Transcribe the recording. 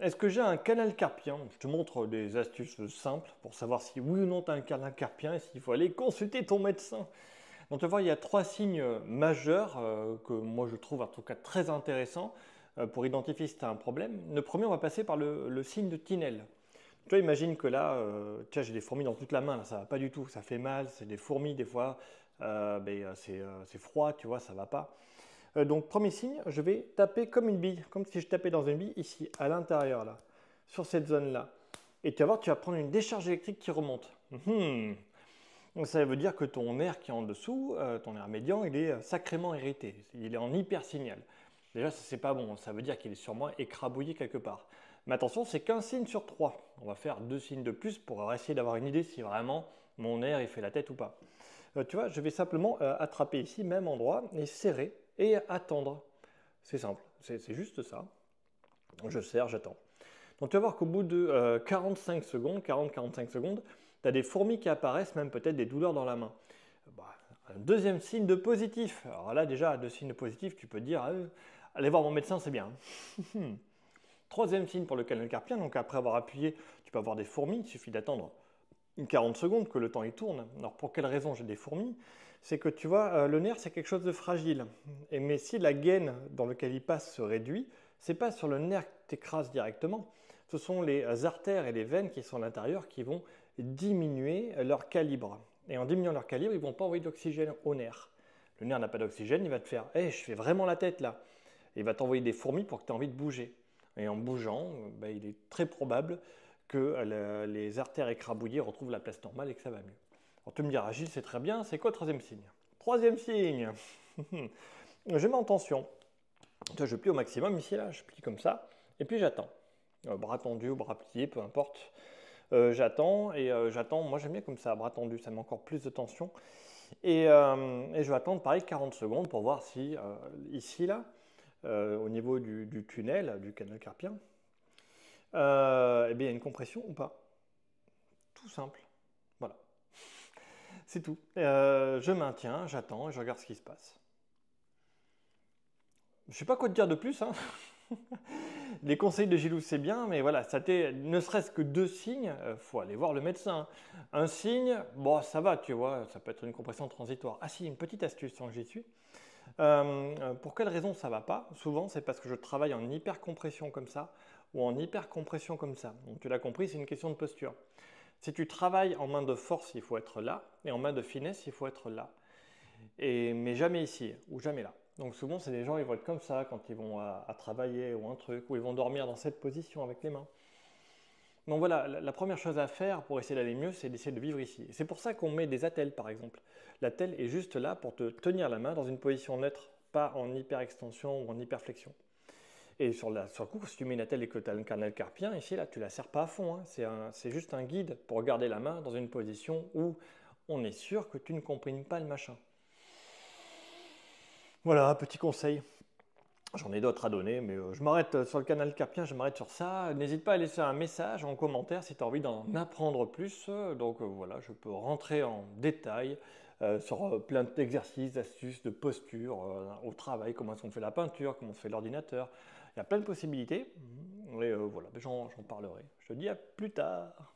Est-ce que j'ai un canal carpien? Je te montre des astuces simples pour savoir si oui ou non tu as un canal carpien et s'il faut aller consulter ton médecin. Donc tu vas voir, il y a trois signes majeurs que moi je trouve en tout cas très intéressants pour identifier si tu as un problème. Le premier, on va passer par le signe de Tinel. Tu vois, imagine que là, tiens, j'ai des fourmis dans toute la main, là, ça va pas du tout, ça fait mal, c'est des fourmis des fois, c'est froid, tu vois, ça va pas. Donc premier signe, je vais taper comme une bille, comme si je tapais dans une bille ici, à l'intérieur là, sur cette zone-là. Et tu vas voir, tu vas prendre une décharge électrique qui remonte. Donc ça veut dire que ton nerf qui est en dessous, ton nerf médian, il est sacrément irrité, il est en hypersignal. Déjà, ça c'est pas bon, ça veut dire qu'il est sûrement écrabouillé quelque part. Mais attention, c'est qu'un signe sur trois. On va faire deux signes de plus pour essayer d'avoir une idée si vraiment mon nerf il fait la tête ou pas. Tu vois, je vais simplement attraper ici, même endroit, et serrer et attendre. C'est simple, c'est juste ça. Je serre, j'attends. Donc tu vas voir qu'au bout de 45 secondes, 40-45 secondes, tu as des fourmis qui apparaissent, même peut-être des douleurs dans la main. Bah, un deuxième signe de positif. Alors là déjà, deux signes de positif, tu peux te dire, allez voir mon médecin, c'est bien. Troisième signe pour le canal carpien, donc après avoir appuyé, tu peux avoir des fourmis, il suffit d'attendre une 40 secondes que le temps il tourne. Alors pour quelle raison j'ai des fourmis? C'est que tu vois, le nerf c'est quelque chose de fragile. Mais si la gaine dans laquelle il passe se réduit, c'est pas sur le nerf que tu écrases directement. Ce sont les artères et les veines qui sont à l'intérieur qui vont diminuer leur calibre. Et en diminuant leur calibre, ils vont pas envoyer d'oxygène au nerf. Le nerf n'a pas d'oxygène, il va te faire hey, je fais vraiment la tête là. Et il va t'envoyer des fourmis pour que tu aies envie de bouger. Et en bougeant, il est très probable que les artères écrabouillées retrouvent la place normale et que ça va mieux. Alors tu me diras, Gilles, c'est très bien, c'est quoi le troisième signe? Troisième signe, je mets en tension. Je plie au maximum ici, là, je plie comme ça, et puis j'attends. Bras tendu ou bras plié, peu importe. J'attends et j'attends, moi j'aime bien comme ça, bras tendu, ça met encore plus de tension. Et je vais attendre pareil 40 secondes pour voir si ici, là, au niveau du tunnel, du canal carpien, eh bien, il y a une compression ou pas. Tout simple. Voilà, c'est tout. Je maintiens, j'attends et je regarde ce qui se passe. Je ne sais pas quoi te dire de plus, hein. Les conseils de Gilou, c'est bien, mais voilà, ça t'est ne serait-ce que deux signes, faut aller voir le médecin. Un signe, bon, ça va, tu vois, ça peut être une compression transitoire. Ah si, une petite astuce tant que j'y suis. Pour quelle raison ça va pas? Souvent, c'est parce que je travaille en hypercompression comme ça ou en hypercompression comme ça. Donc tu l'as compris, c'est une question de posture. Si tu travailles en main de force, il faut être là, et en main de finesse, il faut être là. Mais jamais ici, ou jamais là. Donc souvent, c'est des gens, ils vont être comme ça quand ils vont à travailler ou un truc, ou ils vont dormir dans cette position avec les mains. Donc voilà, la première chose à faire pour essayer d'aller mieux, c'est d'essayer de vivre ici. Et c'est pour ça qu'on met des attelles, par exemple. L'attelle est juste là pour te tenir la main dans une position neutre, pas en hyperextension ou en hyperflexion. Et sur le coup, si tu mets une attelle et que tu as un canal carpien, ici, là, tu ne la serres pas à fond. Hein. C'est juste un guide pour garder la main dans une position où on est sûr que tu ne comprimes pas le machin. Voilà, petit conseil. J'en ai d'autres à donner, mais je m'arrête sur le canal carpien, je m'arrête sur ça. N'hésite pas à laisser un message en commentaire si tu as envie d'en apprendre plus. Donc voilà, je peux rentrer en détail sur plein d'exercices, d'astuces, de posture, au travail, comment est-ce qu'on fait la peinture, comment on fait l'ordinateur. Il y a plein de possibilités. Et voilà, j'en parlerai. Je te dis à plus tard.